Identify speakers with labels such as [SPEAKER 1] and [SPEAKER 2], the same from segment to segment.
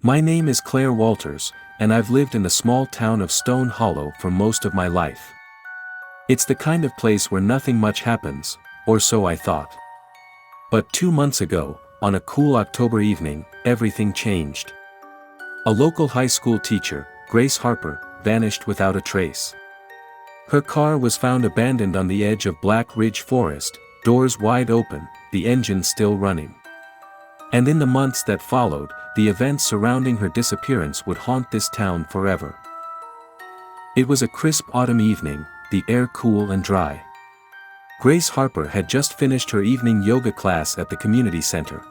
[SPEAKER 1] My name is Claire Walters, and I've lived in the small town of Stone Hollow for most of my life. It's the kind of place where nothing much happens, or so I thought. But 2 months ago, on a cool October evening, everything changed. A local high school teacher, Grace Harper, vanished without a trace. Her car was found abandoned on the edge of Black Ridge Forest, doors wide open, the engine still running. And in the months that followed, the events surrounding her disappearance would haunt this town forever. It was a crisp autumn evening, the air cool and dry. Grace Harper had just finished her evening yoga class at the community center.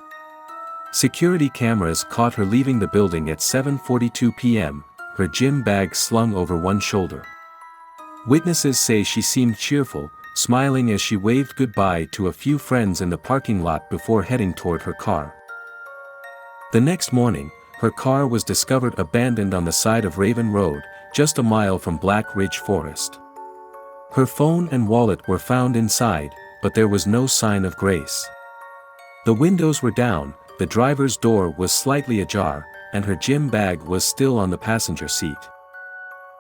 [SPEAKER 1] Security cameras caught her leaving the building at 7:42 p.m., her gym bag slung over one shoulder. Witnesses say she seemed cheerful, smiling as she waved goodbye to a few friends in the parking lot before heading toward her car. The next morning, her car was discovered abandoned on the side of Raven Road, just a mile from Black Ridge Forest. Her phone and wallet were found inside, but there was no sign of Grace. The windows were down, the driver's door was slightly ajar, and her gym bag was still on the passenger seat.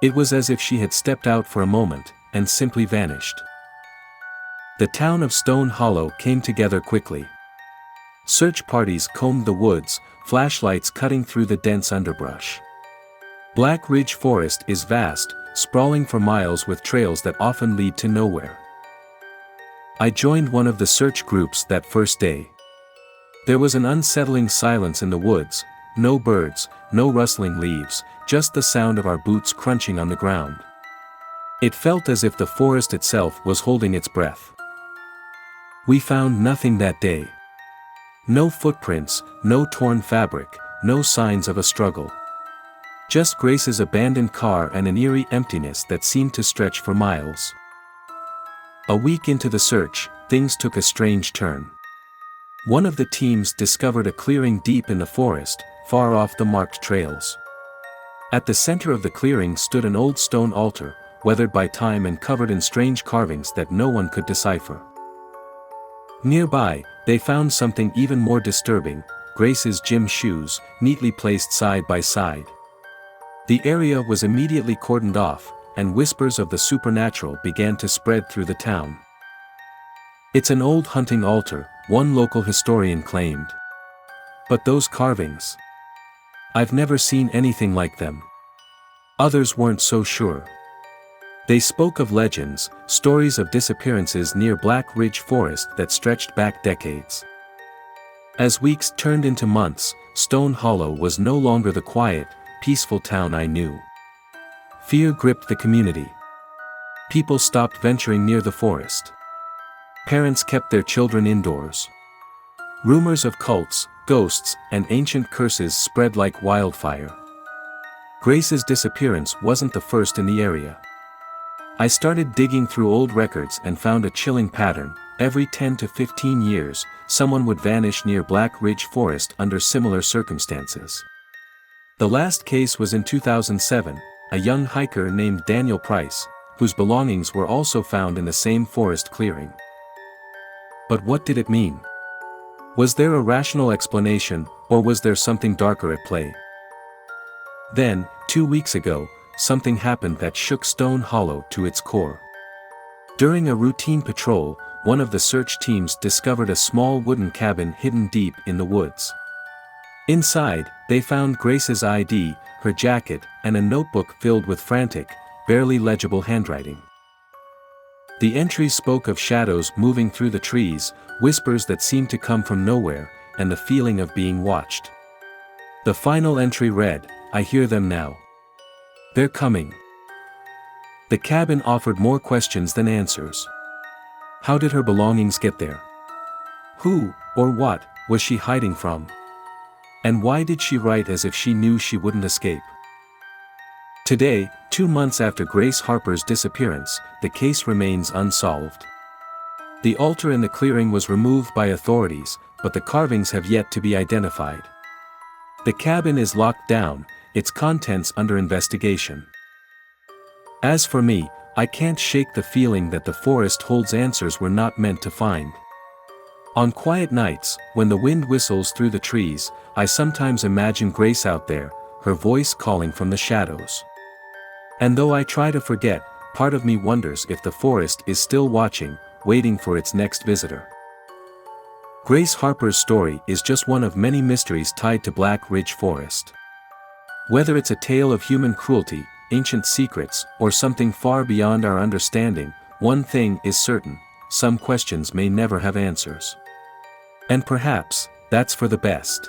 [SPEAKER 1] It was as if she had stepped out for a moment, and simply vanished. The town of Stone Hollow came together quickly. Search parties combed the woods, flashlights cutting through the dense underbrush. Black Ridge Forest is vast, sprawling for miles with trails that often lead to nowhere. I joined one of the search groups that first day. There was an unsettling silence in the woods, no birds, no rustling leaves, just the sound of our boots crunching on the ground. It felt as if the forest itself was holding its breath. We found nothing that day. No footprints, no torn fabric, no signs of a struggle. Just Grace's abandoned car and an eerie emptiness that seemed to stretch for miles. A week into the search, things took a strange turn. One of the teams discovered a clearing deep in the forest, far off the marked trails. At the center of the clearing stood an old stone altar, weathered by time and covered in strange carvings that no one could decipher. Nearby, they found something even more disturbing: Grace's gym shoes, neatly placed side by side. The area was immediately cordoned off, and whispers of the supernatural began to spread through the town. "It's an old hunting altar," one local historian claimed. "But those carvings? I've never seen anything like them." Others weren't so sure. They spoke of legends, stories of disappearances near Black Ridge Forest that stretched back decades. As weeks turned into months, Stone Hollow was no longer the quiet, peaceful town I knew. Fear gripped the community. People stopped venturing near the forest. Parents kept their children indoors. Rumors of cults, ghosts, and ancient curses spread like wildfire. Grace's disappearance wasn't the first in the area. I started digging through old records and found a chilling pattern. Every 10 to 15 years, someone would vanish near Black Ridge Forest under similar circumstances. The last case was in 2007, a young hiker named Daniel Price, whose belongings were also found in the same forest clearing. But what did it mean? Was there a rational explanation, or was there something darker at play? Then, 2 weeks ago, something happened that shook Stone Hollow to its core. During a routine patrol, one of the search teams discovered a small wooden cabin hidden deep in the woods. Inside, they found Grace's ID, her jacket, and a notebook filled with frantic, barely legible handwriting. The entries spoke of shadows moving through the trees, whispers that seemed to come from nowhere, and the feeling of being watched. The final entry read, "I hear them now. They're coming." The cabin offered more questions than answers. How did her belongings get there? Who, or what, was she hiding from? And why did she write as if she knew she wouldn't escape? Today, 2 months after Grace Harper's disappearance, the case remains unsolved. The altar in the clearing was removed by authorities, but the carvings have yet to be identified. The cabin is locked down, its contents under investigation. As for me, I can't shake the feeling that the forest holds answers we're not meant to find. On quiet nights, when the wind whistles through the trees, I sometimes imagine Grace out there, her voice calling from the shadows. And though I try to forget, part of me wonders if the forest is still watching, waiting for its next visitor. Grace Harper's story is just one of many mysteries tied to Black Ridge Forest. Whether it's a tale of human cruelty, ancient secrets, or something far beyond our understanding, one thing is certain: some questions may never have answers. And perhaps, that's for the best.